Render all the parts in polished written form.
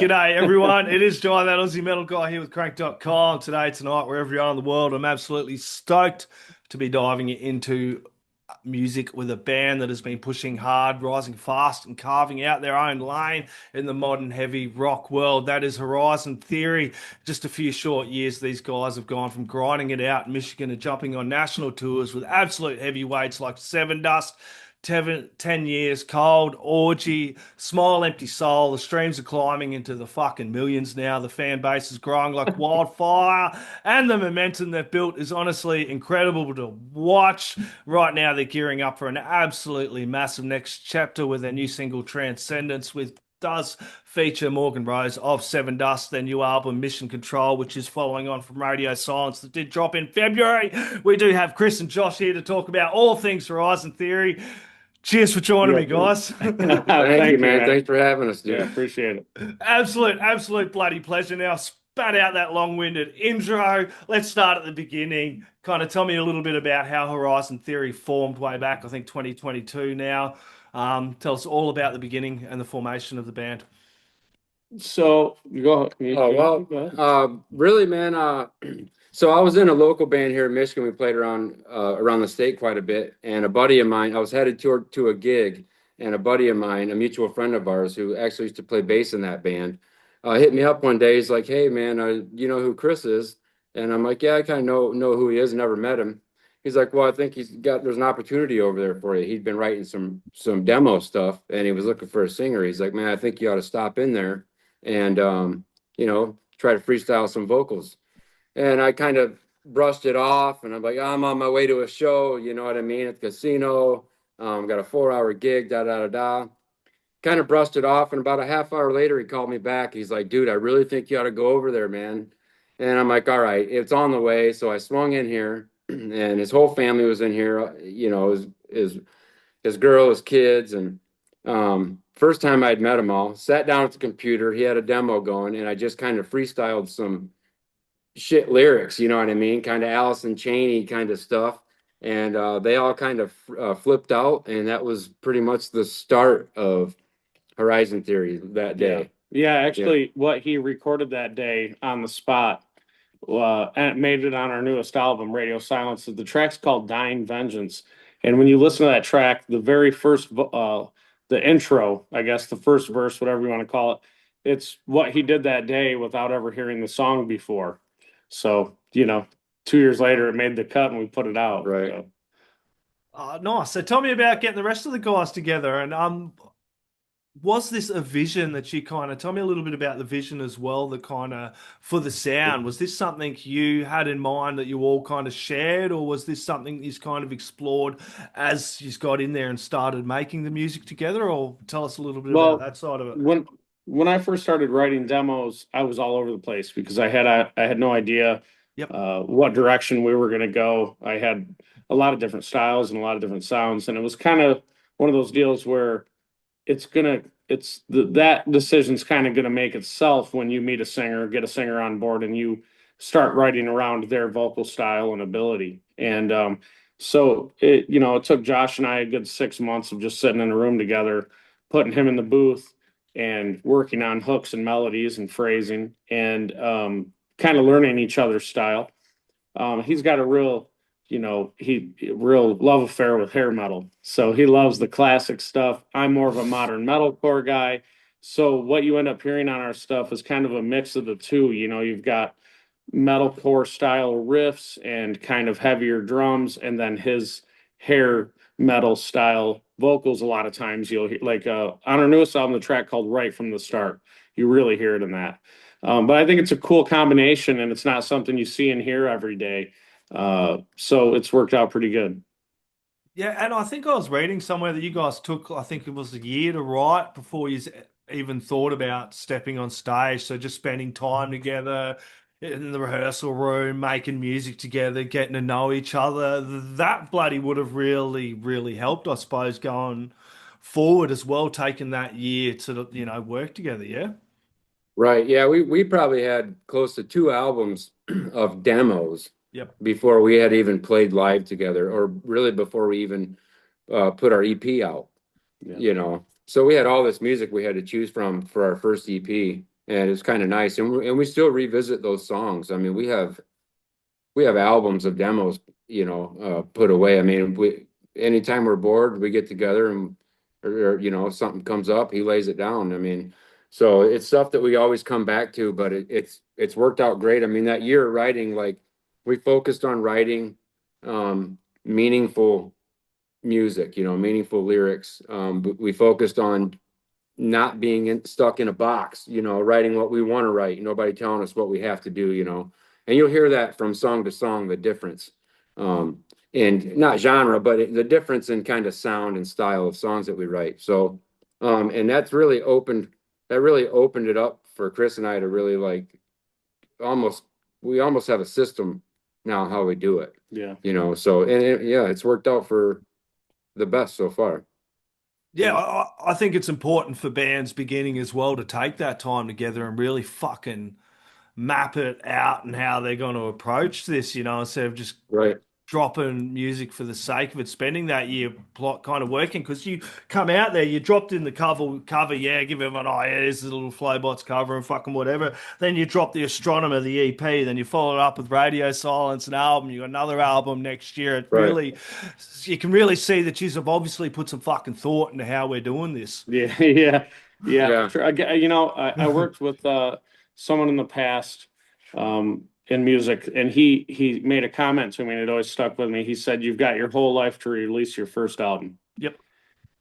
G'day everyone. It is Jai, that Aussie metal guy here with Crank.com. Today, tonight, wherever you are in the world, I'm absolutely stoked to be diving into music with a band that has been pushing hard, rising fast, and carving out their own lane in the modern heavy rock world. That is Horizon Theory. Just a few short years, these guys have gone from grinding it out in Michigan to jumping on national tours with absolute heavyweights like Sevendust. 10 years, Cold, Orgy, Smile, Empty Soul. The streams are climbing into the fucking millions now. The fan base is growing like wildfire, and the momentum they've built is honestly incredible to watch. Right now, they're gearing up for an absolutely massive next chapter with their new single Transcendence, with does feature Morgan Rose of Sevendust, their new album Mission Control, which is following on from Radio Silence that did drop in February. We do have Chris and Josh here to talk about all things Horizon Theory. Cheers for joining me, guys. Thank you, man. Thanks for having us, dude. Yeah, appreciate it. Absolute bloody pleasure. Now, spat out that long-winded intro. Let's start at the beginning. Kind of tell me a little bit about how Horizon Theory formed way back, I think 2022 now. Tell us all about the beginning and the formation of the band. So go ahead. Really, man. So I was in a local band here in Michigan. We played around the state quite a bit, and a buddy of mine, I was headed to a gig, and a buddy of mine, a mutual friend of ours, who actually used to play bass in that band, hit me up one day. He's like, "Hey, man, you know who Chris is?" And I'm like, "Yeah, I kind of know who he is. Never met him." He's like, "Well, I think there's an opportunity over there for you." He'd been writing some demo stuff, and he was looking for a singer. He's like, "Man, I think you ought to stop in there and try to freestyle some vocals." And I kind of brushed it off, and I'm like, I'm on my way to a show, you know what I mean, at the casino. Got a 4-hour gig, da da da da. Kind of brushed it off, and about a half hour later, he called me back. He's like, "Dude, I really think you ought to go over there, man." And I'm like, "All right, it's on the way." So I swung in here, and his whole family was in here, his girl, his kids, and first time I'd met them all. Sat down at the computer, he had a demo going, and I just kind of freestyled some shit lyrics, you know what I mean? Kind of Allison Chaney kind of stuff. And they all kind of flipped out. And that was pretty much the start of Horizon Theory that day. Yeah, actually, what he recorded that day on the spot and made it on our newest album, Radio Silence. The track's called Dying Vengeance. And when you listen to that track, the very first, the intro, I guess, the first verse, whatever you want to call it, it's what he did that day without ever hearing the song before. So, 2 years later, it made the cut and we put it out. Right. So. Nice. So tell me about getting the rest of the guys together. And was this a vision that you tell me a little bit about the vision as well, for the sound? Was this something you had in mind that you all kind of shared, or was this something you kind of explored as you got in there and started making the music together? Or tell us a little bit about that side of it. When I first started writing demos, I was all over the place because I had no idea what direction we were going to go. I had a lot of different styles and a lot of different sounds, and it was kind of one of those deals where that decision's kind of going to make itself when you meet a singer, get a singer on board, and you start writing around their vocal style and ability. And so it took Josh and I a good 6 months of just sitting in a room together, putting him in the booth and working on hooks and melodies and phrasing and kind of learning each other's style. He's got a real love affair with hair metal. So he loves the classic stuff. I'm more of a modern metalcore guy. So what you end up hearing on our stuff is kind of a mix of the two. You've got metalcore style riffs and kind of heavier drums, and then his hair metal style vocals. A lot of times you'll hear, like on our newest album, the track called Right From the Start, you really hear it in that. But I think it's a cool combination, and it's not something you see and hear every day. So it's worked out pretty good. Yeah, and I think I was reading somewhere that you guys took, I think it was a year to write before you even thought about stepping on stage. So just spending time together in the rehearsal room, making music together, getting to know each other. That bloody would have really, really helped, I suppose, going forward as well, taking that year to, work together, yeah? Right. Yeah, we probably had close to 2 albums of demos before we had even played live together, or really before we even put our EP out. So we had all this music we had to choose from for our first EP. and it's kind of nice. And we still revisit those songs. I mean, we have albums of demos, put away. I mean, anytime we're bored, we get together and or something comes up, he lays it down. I mean, so it's stuff that we always come back to, but it's worked out great. I mean, that year of writing, like we focused on writing meaningful music, meaningful lyrics. But we focused on not being stuck in a box, writing what we want to write, nobody telling us what we have to do, and you'll hear that from song to song, the difference. And not genre, but the difference in kind of sound and style of songs that we write. So, and that really opened it up for Chris and I to really like we almost have a system now how we do it. Yeah. So, it's worked out for the best so far. Yeah, I think it's important for bands beginning as well to take that time together and really fucking map it out and how they're going to approach this, instead of just Right. dropping music for the sake of it, spending that year plot kind of working, because you come out there, you dropped in the cover, yeah, give everyone, oh yeah, here's the little Flowbots cover and fucking whatever. Then you drop the Astronomer, the EP, then you follow it up with Radio Silence, an album, you got another album next year. It Right. really, you can really see that you've obviously put some fucking thought into how we're doing this. Yeah, yeah, yeah. Yeah. Sure. I worked with someone in the past in music, and he made a comment to me, and it always stuck with me. He said, "You've got your whole life to release your first album." Yep.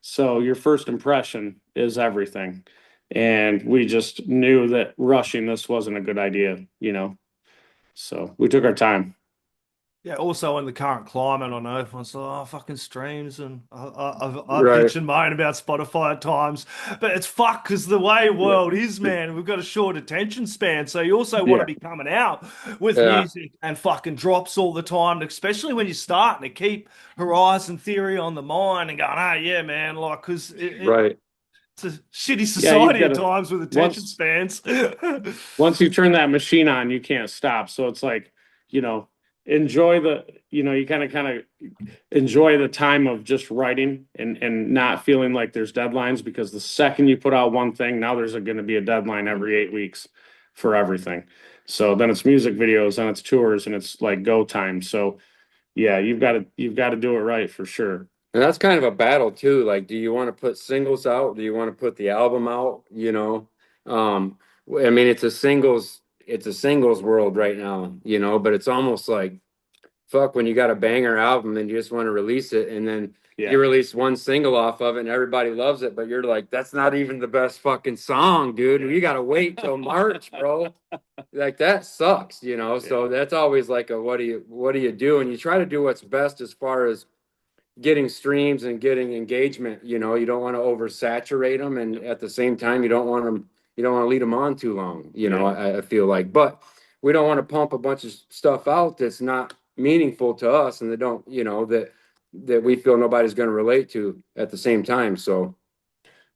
So your first impression is everything, and we just knew that rushing this wasn't a good idea, So we took our time. Yeah, also in the current climate, I know everyone's like, oh, fucking streams, and I've Right. bitched and moaned about Spotify at times, but it's fucked because the way world is, man, we've got a short attention span, so you also want to be coming out with music and fucking drops all the time, especially when you're starting to keep Horizon Theory on the mind and going, oh, yeah, man, like, because Right. it's a shitty society at times with attention spans. Once you turn that machine on, you can't stop, so it's like, enjoy you kind of enjoy the time of just writing and not feeling like there's deadlines, because the second you put out one thing, now there's going to be a deadline every 8 weeks for everything. So then it's music videos and it's tours and it's like go time. So yeah, you've got to do it right for sure. And that's kind of a battle too. Like, do you want to put singles out? Do you want to put the album out? I mean, it's a singles world right now, but it's almost like, fuck, when you got a banger album and you just want to release it, and then you release one single off of it and everybody loves it, but you're like, that's not even the best fucking song, dude. You got to wait till March, bro. Like, that sucks, So that's always like what do you do? And you try to do what's best as far as getting streams and getting engagement. You don't want to oversaturate them, and at the same time, you don't want to lead them on too long. I feel like, but we don't want to pump a bunch of stuff out that's not meaningful to us, and that don't, that we feel nobody's going to relate to at the same time. So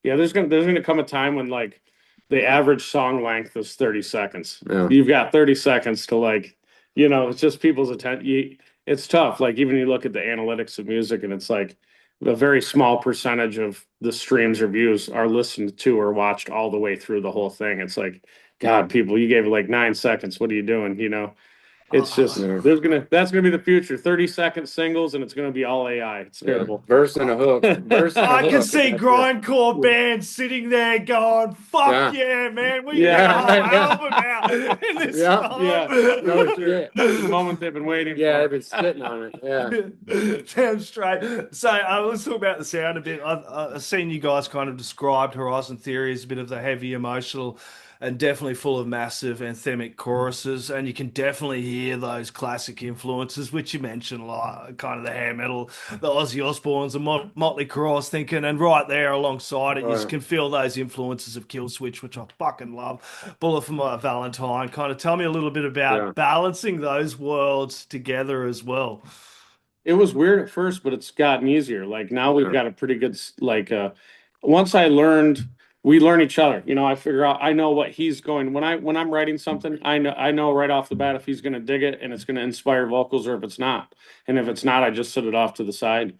yeah, there's gonna come a time when like the average song length is 30 seconds. Yeah. You've got 30 seconds to like, it's just people's attention. It's tough. Like, even you look at the analytics of music, and it's like a very small percentage of the streams or views are listened to or watched all the way through the whole thing. It's like, God, people, you gave it like 9 seconds. What are you doing? It's just that's gonna be the future. 30-second singles, and it's gonna be all AI. It's terrible. Verse and a hook. I can see grindcore bands sitting there going, "Fuck yeah, man, we got our album out in this time." No shit. The moment they've been waiting. They've been sitting on it. Yeah. Damn straight. So let's talk about the sound a bit. I've seen you guys kind of described Horizon Theory as a bit of the heavy, emotional, and definitely full of massive anthemic choruses, and you can definitely hear those classic influences, which you mentioned, like kind of the hair metal, the Ozzy Osbournes, and Motley Crue. I was thinking, and right there alongside it, you can feel those influences of Killswitch, which I fucking love. Bullet for My Valentine. Kind of tell me a little bit about balancing those worlds together as well. It was weird at first, but it's gotten easier. Like, now we've got a pretty good, like, once we learn each other. I figure out, I know what he's going, when I'm writing something, I know right off the bat if he's going to dig it and it's going to inspire vocals, or if it's not. And if it's not, I just set it off to the side.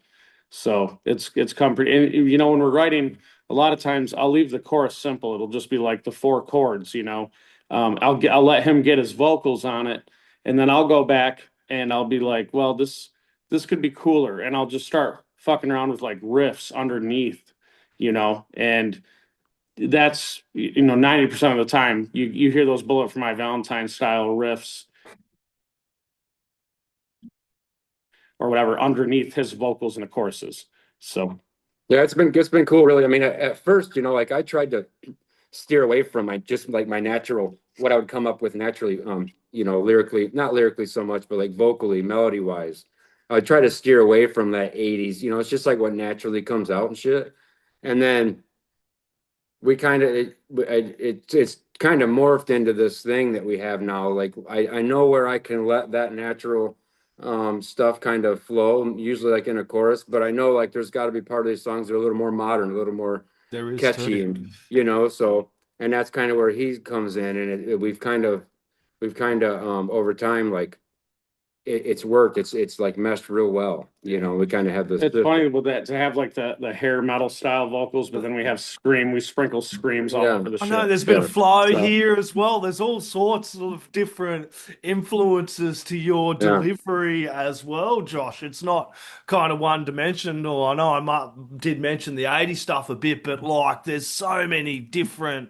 So it's come pretty, and when we're writing a lot of times I'll leave the chorus simple. It'll just be like the 4 chords, you know. I'll let him get his vocals on it, and then I'll go back and I'll be like, well, this could be cooler, and I'll just start fucking around with like riffs underneath, you know, and that's 90% of the time you hear those Bullet for My Valentine style riffs or whatever underneath his vocals and the choruses. So Yeah, it's been cool, really. I mean, at first, like I tried to steer away from my natural, what I would come up with naturally, lyrically, not lyrically so much, but like vocally, melody wise. I try to steer away from that 80s, it's just like what naturally comes out and shit. And then we kind of it's kind of morphed into this thing that we have now. Like I know where I can let that natural stuff kind of flow, usually like in a chorus, but I know like there's got to be part of these songs that are a little more modern, a little more catchy, and so, and that's kind of where he comes in, and we've kind of over time, like it's worked. It's like meshed real well. We kind of have this. It's funny with that to have like the hair metal style vocals, but then we have we sprinkle screams all over the I shit. know there's a bit of flow here as well. There's all sorts of different influences to your delivery as well, Josh. It's not kind of one dimensional. I know did mention the 80s stuff a bit, but like there's so many different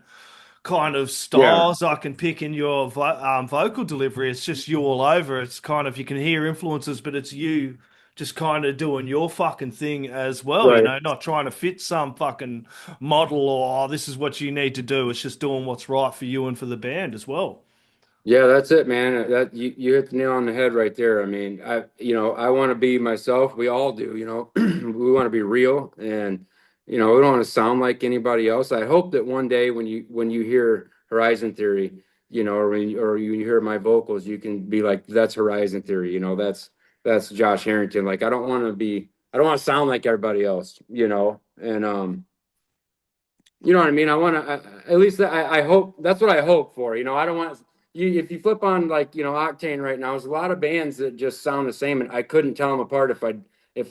kind of styles I can pick in your vocal delivery. It's just you all over. It's kind of, you can hear influences, but it's you just kind of doing your fucking thing as well, Right. not trying to fit some fucking model or, oh, this is what you need to do. It's just doing what's right for you and for the band as well. Yeah, that's it, man. That you hit the nail on the head right there. I mean, I want to be myself. We all do, we want to be real, and we don't want to sound like anybody else. I hope that one day when you hear Horizon Theory, or you hear my vocals, you can be like, that's Horizon Theory, that's Josh Harrington. Like I don't want to sound like everybody else, and you know what I mean? I want to, at least I hope, that's what I hope for. I don't want if you flip on like, Octane right now, there's a lot of bands that just sound the same, and I couldn't tell them apart if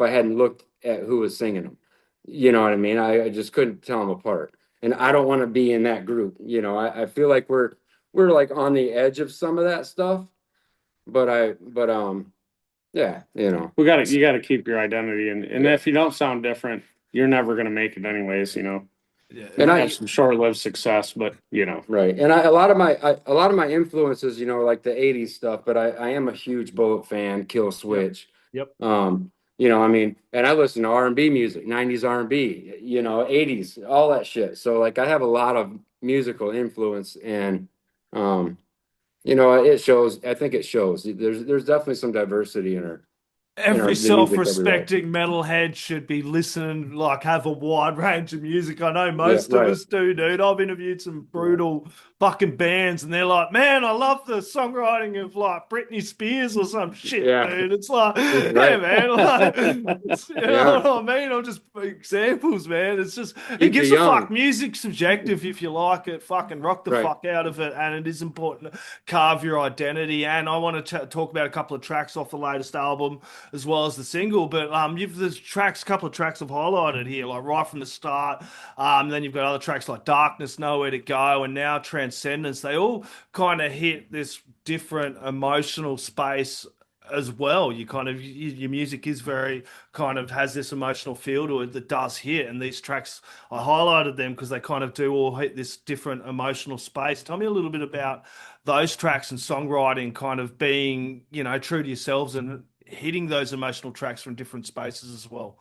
I hadn't looked at who was singing them. You know what I mean? I just couldn't tell them apart. And I don't want to be in that group. I feel like we're like on the edge of some of that stuff, but yeah, you got to keep your identity, and if you don't sound different, you're never going to make it anyways, Yeah, and I have some short-lived success, but right. And a lot of my influences, like the 80s stuff, but I am a huge Bullet fan, Kill Switch. Yep. I mean, and I listen to R&B music, 90s R&B, 80s, all that shit. So like I have a lot of musical influence, and it shows. I think it shows. There's definitely some diversity in our Every the music that we write. self-respecting metalhead should be listening, like have a wide range of music. I know most of us do, dude. I've interviewed some brutal fucking bands, and they're like, man, I love the songwriting of like Britney Spears or some shit, dude. It's like, hey, man, like, you know what I mean? I'm just examples, man. It's just, it gives a fuck. Music's subjective. If you like it, fucking rock the fuck out of it, and it is important to carve your identity. And I want to talk about a couple of tracks off the latest album, as well as the single, but there's a couple of tracks I've highlighted here, like right from the start. Then you've got other tracks like Darkness, Nowhere to Go, and now Transcendence. They all kind of hit this different emotional space as well. Your music is very kind of has this emotional feel to it that does hit, and these tracks, I highlighted them because they kind of do all hit this different emotional space. Tell me a little bit about those tracks and songwriting kind of being, true to yourselves and hitting those emotional tracks from different spaces as well.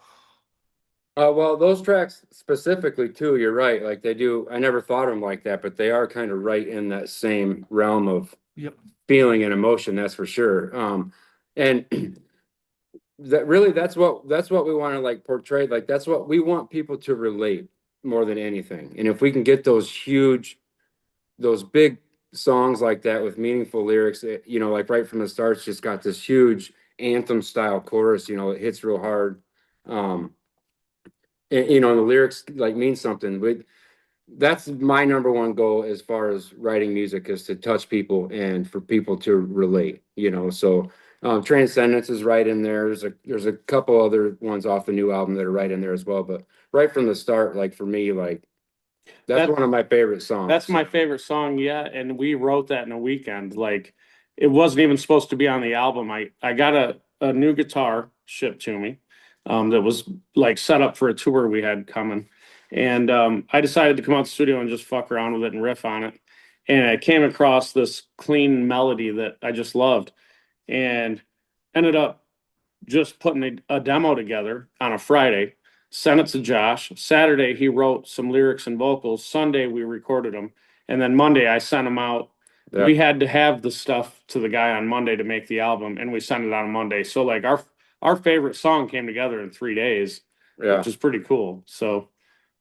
Well, those tracks specifically too, you're right. Like they do, I never thought of them like that, but they are kind of right in that same realm of feeling and emotion, that's for sure. And that's what we want to like portray. Like that's what we want people to relate more than anything. And if we can get those big songs like that with meaningful lyrics, like right from the start, it's just got this huge anthem style chorus, it hits real hard. And the lyrics like mean something. But that's my number one goal as far as writing music, is to touch people and for people to relate, so Transcendence is right in there. There's a couple other ones off the new album that are right in there as well. But right from the start, like for me, like that's one of my favorite songs. That's my favorite song yet, and we wrote that in a weekend. Like it wasn't even supposed to be on the album. I got a new guitar shipped to me, that was like set up for a tour we had coming. And I decided to come out the studio and just fuck around with it and riff on it. And I came across this clean melody that I just loved and ended up just putting a demo together on a Friday, sent it to Josh. Saturday, he wrote some lyrics and vocals. Sunday, we recorded them. And then Monday, I sent them out. Yeah. We had to have the stuff to the guy on Monday to make the album, and we sent it on Monday. So like our favorite song came together in 3 days, Yeah. which is pretty cool. So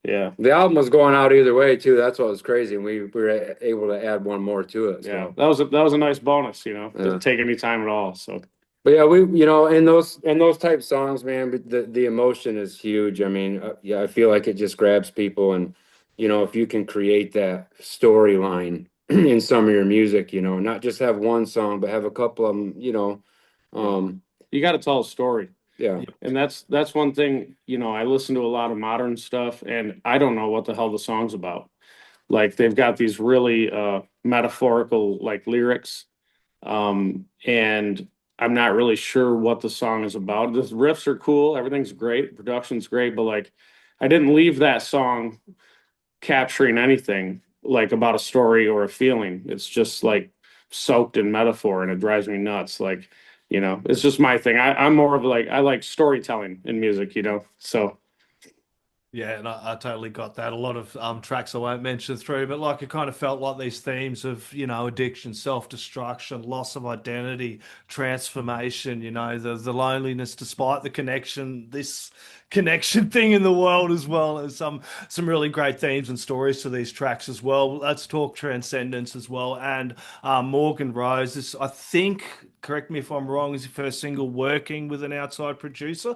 yeah. The album was going out either way too. That's what was crazy. And we were able to add one more to it. Yeah. So. That was a nice bonus, you know. Yeah. Didn't take any time at all. So But yeah, we, you know, in those type songs, man, but the emotion is huge. I mean, yeah, I feel like it just grabs people, and you know, if you can create that storyline in some of your music, you know, not just have one song, but have a couple of them, you know, you got to tell a story. yeah, And that's one thing, you know, I listen to a lot of modern stuff and I don't know what the hell the song's about. Like they've got these really metaphorical like lyrics. And I'm not really sure what the song is about. The riffs are cool, everything's great, production's great, but like I didn't leave that song capturing anything like about a story or a feeling. It's just like soaked in metaphor and it drives me nuts. Like, you know, it's just my thing. I'm more of like I like storytelling in music, you know. So Yeah, and I totally got that. A lot of tracks I won't mention through, but like it kind of felt like these themes of, you know, addiction, self-destruction, loss of identity, transformation, you know, the loneliness despite the connection, this connection thing in the world as well. As some really great themes and stories to these tracks as well. Let's talk Transcendence as well. And Morgan Rose, this I think, correct me if I'm wrong, is your first single working with an outside producer.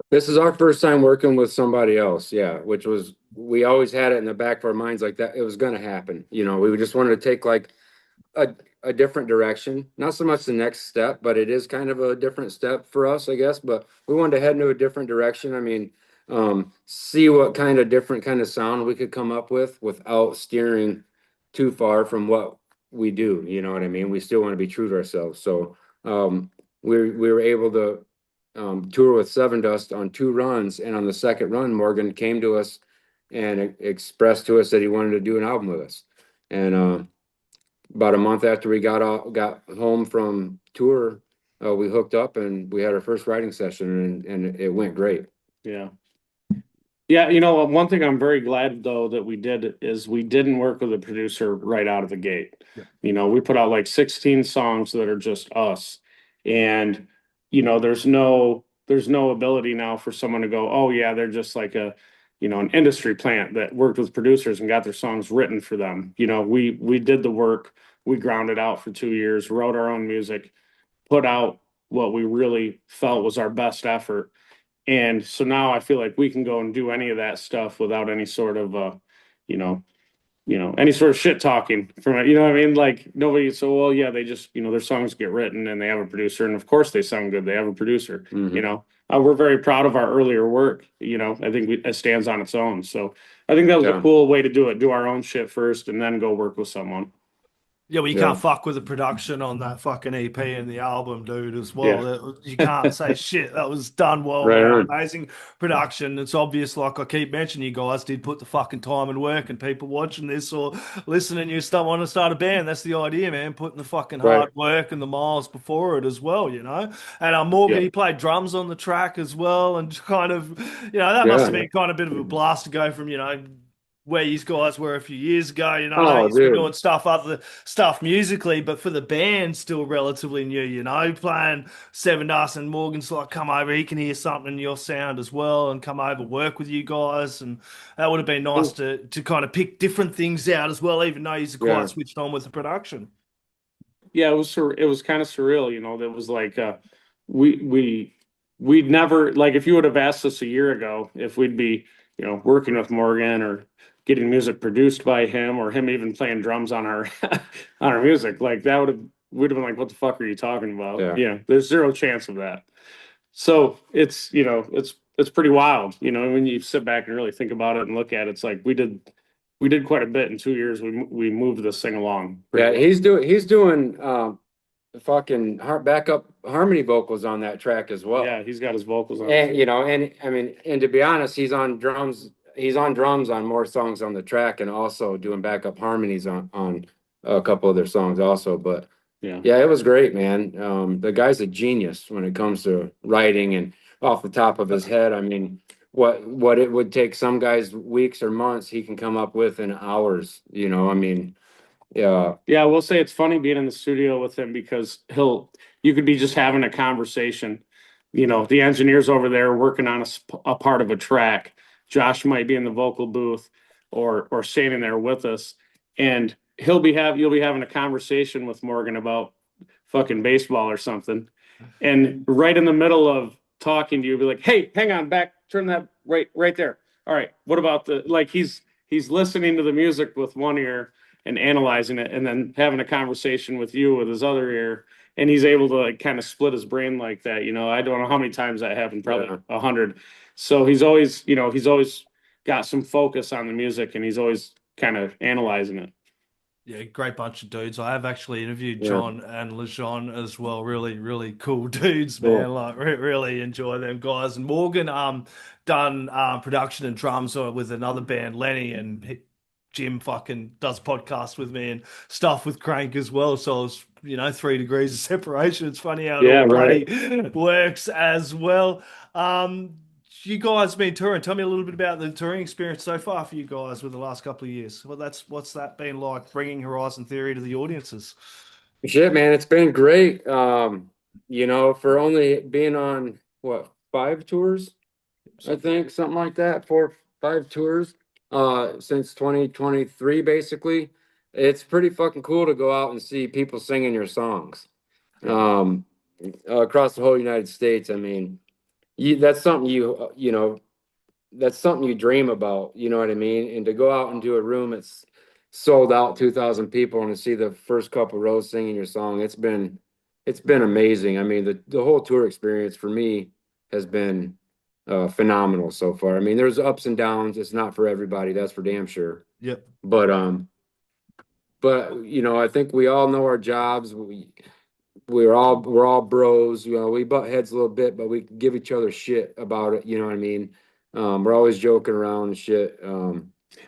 this is our first time working with somebody else, yeah, which was we always had it in the back of our minds like that it was going to happen. You know, we just wanted to take like a different direction, not so much the next step, but it is kind of a different step for us, I guess. But we wanted to head into a different direction. I mean, see what kind of different kind of sound we could come up with without steering too far from what we do. You know what I mean? We still want to be true to ourselves. So we were able to tour with Sevendust on 2 runs, and on the second run, Morgan came to us and expressed to us that he wanted to do an album with us. And about a month after we got home from tour, we hooked up and we had our first writing session, and it went great. yeah. Yeah, you know, one thing I'm very glad though that we did is we didn't work with a producer right out of the gate. Yeah. You know, we put out like 16 songs that are just us. And, you know, there's no ability now for someone to go, oh yeah, they're just like a, you know, an industry plant that worked with producers and got their songs written for them. You know, we did the work, we ground it out for 2 years, wrote our own music, put out what we really felt was our best effort. And so now I feel like we can go and do any of that stuff without any sort of you know, any sort of shit talking from it. You know what I mean? Like nobody. So well, yeah, they just, you know, their songs get written and they have a producer, and of course they sound good. They have a producer. Mhm. You know, we're very proud of our earlier work. You know, I think it stands on its own. So I think that was Yeah. a cool way to do it. Do our own shit first, and then go work with someone. Yeah, well, you Yeah. can't fuck with the production on that fucking EP and the album, dude, as well. You can't say shit. That was done well, Right man. on. Amazing production. It's obvious, like I keep mentioning, you guys did put the fucking time and work, and people watching this or listening, you want to start a band. That's the idea, man. Putting the fucking Right. hard work and the miles before it as well, you know. And Morgan, Yeah. he played drums on the track as well, and kind of, you know, that must have Yeah. been kind of a bit of a blast to go from, you know, where you guys were a few years ago, you know, Oh, I used to be dude. doing other stuff musically, but for the band, still relatively new, you know, playing Sevendust, and Morgan's like, come over, he can hear something in your sound as well, and come over, work with you guys. And that would have been nice to kind of pick different things out as well, even though he's quite Yeah. switched on with the production. Yeah, it was kind of surreal, you know. That was like we'd never, like, if you would have asked us a year ago if we'd be, you know, working with Morgan or getting music produced by him or him even playing drums on our on our music, like that we'd have been like, what the fuck are you talking about? Yeah. Yeah, there's zero chance of that. So it's, you know, it's pretty wild, you know, when you sit back and really think about it and look at it, it's like we did quite a bit in 2 years. We moved this thing along. Yeah, well. he's doing fucking backup harmony vocals on that track as well. Yeah, he's got his vocals on. And you know, and I mean, and to be honest, he's on drums on more songs on the track, and also doing backup harmonies on a couple of their songs also. But Yeah. yeah, it was great, man. The guy's a genius when it comes to writing, and off the top of his head, I mean, what it would take some guys weeks or months, he can come up with in hours. You know, I mean, yeah, Yeah, I will say it's funny being in the studio with him because you could be just having a conversation. You know, the engineer's over there working on a part of a track. Josh might be in the vocal booth or standing there with us, and you'll be having a conversation with Morgan about fucking baseball or something, and right in the middle of talking to you, be like, "Hey, hang on, back, turn that right there. All right, what about he's listening to the music with one ear and analyzing it, and then having a conversation with you with his other ear, and he's able to like kind of split his brain like that. You know, I don't know how many times that happened, probably 100. So he's always got some focus on the music, and he's always kind of analyzing it. Yeah, great bunch of dudes. I have actually interviewed John and LeJean as well. Really, really cool dudes, man. Like, really enjoy them guys. And Morgan, done production and drums with another band, Lenny, and Jim fucking does podcasts with me and stuff with Crank as well. So it's 3 degrees of separation. It's funny how it all bloody works as well. You guys been touring. Tell me a little bit about the touring experience so far for you guys with the last couple of years. Well, what's that been like, bringing Horizon Theory to the audiences? Shit, man, it's been great. You know, for only being on 5 tours, I think, something like that, 4 or 5 tours since 2023, basically. It's pretty fucking cool to go out and see people singing your songs across the whole United States. I mean, that's something that's something you dream about, you know what I mean? And to go out and do a room that's sold out 2,000 people and to see the first couple rows singing your song, it's been amazing. I mean, the whole tour experience for me has been phenomenal so far. I mean, there's ups and downs. It's not for everybody, that's for damn sure. Yep. But you know, I think we all know our jobs. We're all bros, you know, we butt heads a little bit, but we give each other shit about it, you know what I mean? We're always joking around and shit.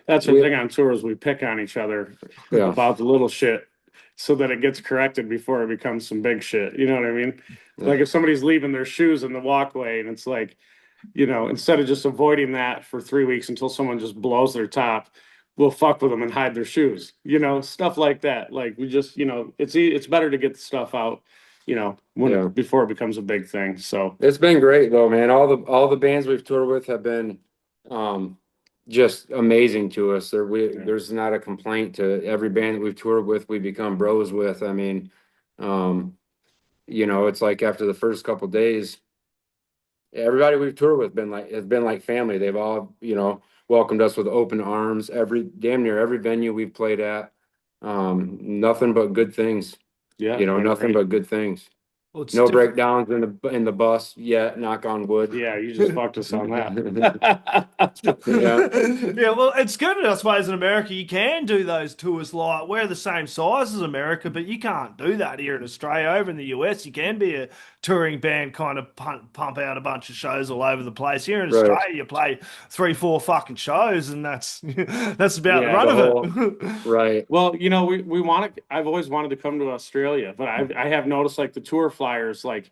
That's the thing on tours, we pick on each other about the little shit so that it gets corrected before it becomes some big shit. You know what I mean? Yeah. Like if somebody's leaving their shoes in the walkway and it's like, you know, instead of just avoiding that for 3 weeks until someone just blows their top, we'll fuck with them and hide their shoes, you know, stuff like that. Like we just, you know, it's better to get the stuff out, you know, before it becomes a big thing. So it's been great though, man. All the bands we've toured with have been just amazing to us. There's not a complaint to every band that we've toured with. We become bros with. I mean, you know, it's like after the first couple days, everybody we've toured with has been like family. They've all, you know, welcomed us with open arms. Damn near every venue we've played at. Nothing but good things. Yeah, you know, nothing but good things. Well, no breakdowns in the bus yet, knock on wood. Yeah, you just fucked us on that. Yeah, well, it's good, I suppose, in America. You can do those tours, like we're the same size as America, but you can't do that here in Australia. Over in the US, you can be a touring band, kind of pump out a bunch of shows all over the place. Here in Australia, you play 3, 4 fucking shows, and that's about the run of it. Right. Well, you know, I've always wanted to come to Australia, but I have noticed like the tour flyers, like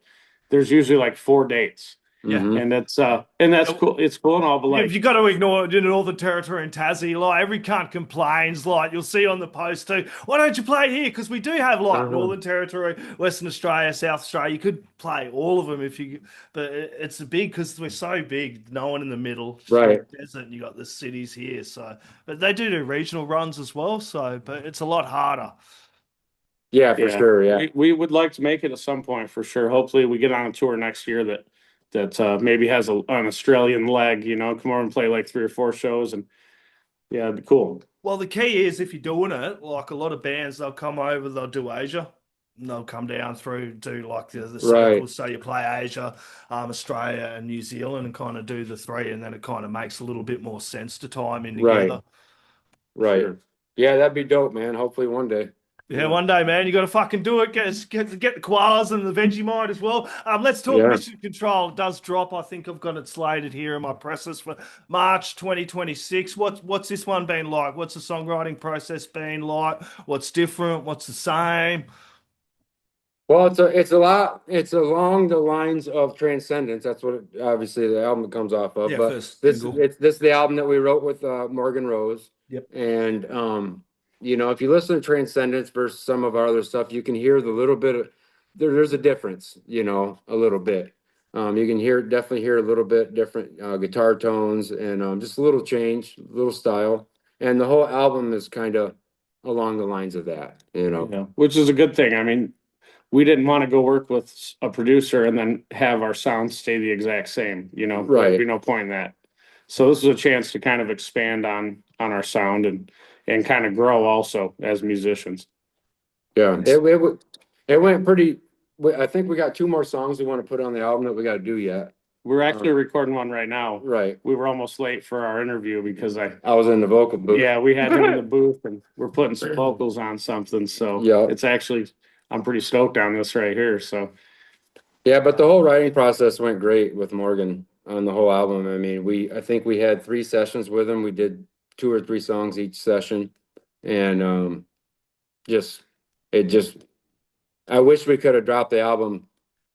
there's usually like 4 dates. Yeah, and that's cool. It's cool and all, but like you got to ignore Northern Territory and Tassie. Like every cunt complains. Like you'll see on the post too. Why don't you play here? Because we do have like Northern Territory, Western Australia, South Australia. You could play all of them if you, but it's big because we're so big. No one in the middle, right? Desert, and you got the cities here. So, but they do regional runs as well. So, but it's a lot harder. Yeah, for sure. Yeah, we would like to make it at some point for sure. Hopefully, we get on a tour next year that maybe has an Australian leg, you know, come over and play like 3 or 4 shows, and yeah, it'd be cool. Well, the key is if you're doing it, like a lot of bands, they'll come over, they'll do Asia, they'll come down through, do like the Right. circles. So you play Asia, Australia, and New Zealand, and kind of do the three, and then it kind of makes a little bit more sense to time in Right. together. Right. Sure. Yeah, that'd be dope, man. Hopefully one day. Yeah, one day, man, you got to fucking do it. Get the koalas and the Vegemite as well. Let's talk Yeah. Mission Control. It does drop. I think I've got it slated here in my presses for March 2026. What's this one been like? What's the songwriting process been like? What's different? What's the same? Well, it's along the lines of Transcendence. That's what obviously the album comes off of. Yeah, But first this single. is the album that we wrote with Morgan Rose. Yep. And you know, if you listen to Transcendence versus some of our other stuff, you can hear the little bit of there's a difference, you know, a little bit. You can definitely hear a little bit different guitar tones and just a little change, a little style. And the whole album is kind of along the lines of that, you know. Yeah, which is a good thing. I mean, we didn't want to go work with a producer and then have our sound stay the exact same, you know, Right. There'd be no point in that. So this is a chance to kind of expand on our sound and kind of grow also as musicians. Yeah, it went pretty. I think we got 2 more songs we want to put on the album that we got to do yet. We're actually recording one right now. Right. We were almost late for our interview because I was in the vocal booth. yeah, we had him in the booth and we're putting some vocals on something. So Yeah. it's actually, I'm pretty stoked on this right here. So Yeah, but the whole writing process went great with Morgan on the whole album. I mean, I think we had 3 sessions with him. We did 2 or 3 songs each session, and I wish we could have dropped the album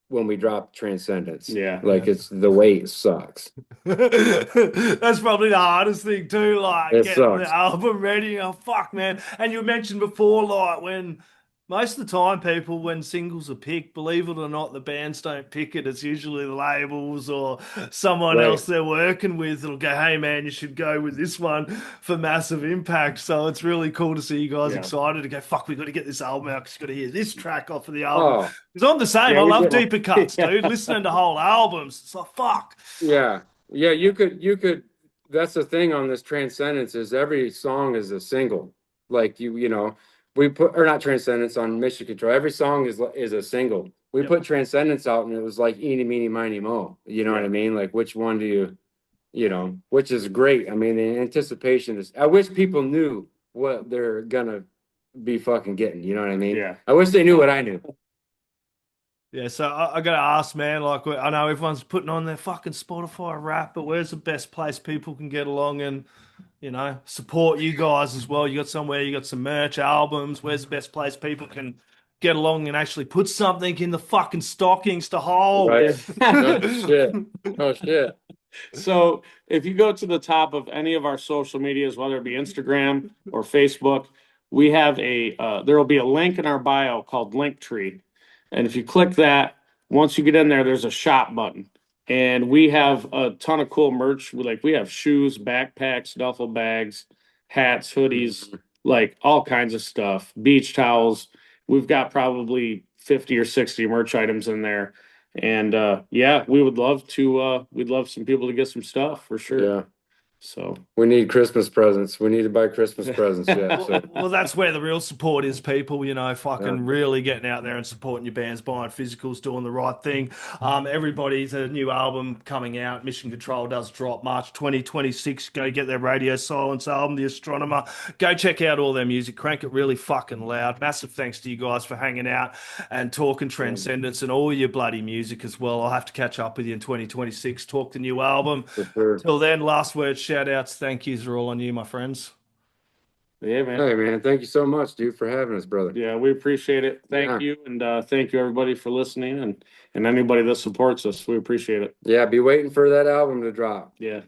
when we dropped Transcendence. yeah, Like it's the weight sucks. That's probably the hardest thing too, like It getting the sucks. album ready. Oh fuck, man. And you mentioned before, like when most of the time people, when singles are picked, believe it or not, the bands don't pick it. It's usually the labels or someone Right. else they're working with that'll go, hey man, you should go with this one for massive impact. So it's really cool to see you guys Yeah. excited to go, fuck, we got to get this album out because you got to hear this track off of the album. Oh, Because I'm the same. Yeah, I we love did. deeper cuts, Yeah. dude. Listening to whole albums. It's like, fuck. yeah. Yeah, you could that's the thing on this Transcendence is every song is a single. Like you know, we put or not Transcendence on Mission Control. Every song is a single. We Yep. put Transcendence out and it was like eeny, meeny, miny, mo. You know what I mean? Like which one do you know, which is great. I mean, the anticipation is I wish people knew what they're gonna be fucking getting. You know what I mean? Yeah. I wish they knew what I knew. Yeah, so I got to ask, man, like, I know everyone's putting on their fucking Spotify rap, but where's the best place people can get along and, you know, support you guys as well? You got somewhere, you got some merch, albums. Where's the best place people can get along and actually put something in the fucking stockings to hold? Right. Oh shit. Oh shit. So if you go to the top of any of our social medias, whether it be Instagram or Facebook, we have there will be a link in our bio called Linktree. And if you click that, once you get in there, there's a shop button. And we have a ton of cool merch. We have shoes, backpacks, duffel bags, hats, hoodies, like all kinds of stuff, beach towels. We've got probably 50 or 60 merch items in there. And yeah, we'd love some people to get some stuff for sure. Yeah. So We need Christmas presents. We need to buy Christmas presents. Yeah. So Well, that's where the real support is, people, you know, fucking Yeah. really getting out there and supporting your bands, buying physicals, doing the right thing. Everybody's a new album coming out. Mission Control does drop March 2026. Go get their Radio Silence album, The Astronomer. Go check out all their music. Crank it really fucking loud. Massive thanks to you guys for hanging out and talking Transcendence and all your bloody music as well. I'll have to catch up with you in 2026. Talk the new album. for sure. Till then, last words, shout outs, thank yous are all on you, my friends. yeah, man. Hey man, thank you so much, dude, for having us, brother. Yeah, we appreciate it. Thank you. And thank you everybody for listening and anybody that supports us. We appreciate it. Yeah, be waiting for that album to drop. Yeah.